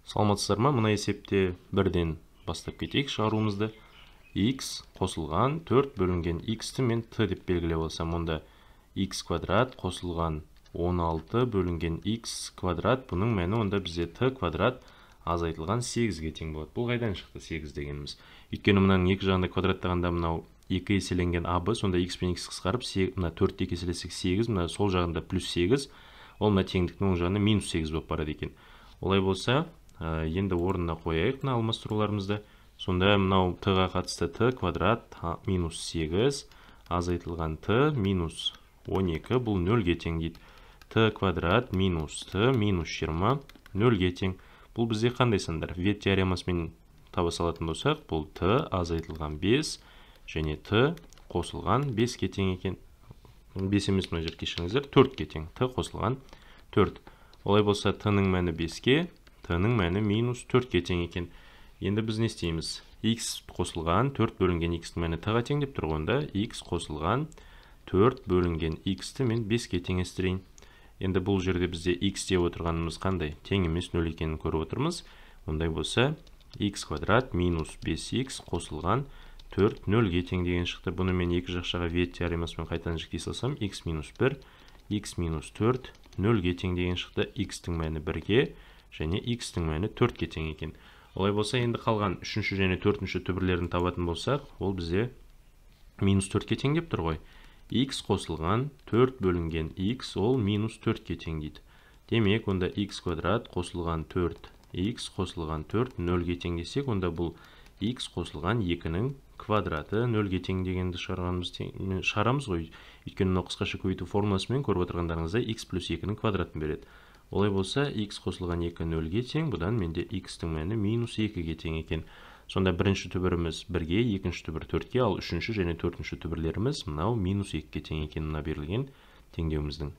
Саламатсыздар ма? Мына есепте бірден бастап кетейік шығаруымызды. X қосылған 4 бөлінген x-ті мен t деп белгілеп алсам, онда x квадрат қосылған 16 бөлінген x квадрат, бұның мәні онда бізде t квадрат азайтылған 8-ге тең болады. Бұл қайдан шықты 8 дегеніміз? Өйткені мынаның екі жағында квадраттағанда мынау 2 еселенген абы, сонда x пен x қысқарып, мына 4 2 еселесек 8, мына сол жағында плюс 8, ол мына теңдіктің оң жағында минус 8 болып барады екен. Олай болса, енді орнына қояйық мына алмастыруларымызды. Сонда мынау t-ға қатысты t квадрат минус 8 азайтылған t минус 12, бұл 0-ге тең дейді. t квадрат минус t минус 20 0-ге тең. Бұл бізде қандай сандар? Вет теоремасымен таба салатын болсақ, бұл t азайтылған 5 және t қосылған 5-ге тең екен. 5 емес, мына жер кешіріңіздер, 4-ге тең. t қосылған 4. Олай болса t-ның мәні 5-ге, t-ның мәні минус 4-ге тең екен. Енді біз не істейміз? X қосылған 4 бөлінген x-ті мәні t-ға тең деп тұрғанда, x қосылған 4 бөлінген x-ті мен 5-ге теңестірейін. Енді бұл жерде бізде x деп отырғанымыз қандай? Тең емес 0 екенін көріп отырмыз. Ондай болса, x квадрат минус 5x қосылған 4 0-ге тең деген шықты. Бұны мен екі жақшаға вет теоремасымен қайтадан жіктей салсам, x минус 1, x минус 4 0-ге тең деген шықты. X-тің мәні 1-ге және x-тің мәні 4-ге тең екен. Олай болса, енді қалған 3-ші және 4-ші түбірлерін табатын болсақ, ол бізде минус 4-ке тең деп тұр ғой. X қосылған 4 бөлінген x, ол минус 4-ке тең дейді. Демек, онда x квадрат қосылған 4, x қосылған 4 0-ге тең десек, онда бұл x қосылған 2-нің квадраты 0-ге тең дегенді шығарамыз ғой. Өйткені мынау қысқаша көбейту формуласымен көріп отырғандарыңызда x плюс 2-нің квадратын береді. Олай болса, x қосылған 2 0-ге тең, бұдан менде x-тің мәні минус 2-ге тең екен. Сонда бірінші түбіріміз 1-ге, екінші түбір 4-ге, ал үшінші және төртінші түбірлеріміз мынау минус 2-ге тең екен, мына берілген теңдеуіміздің.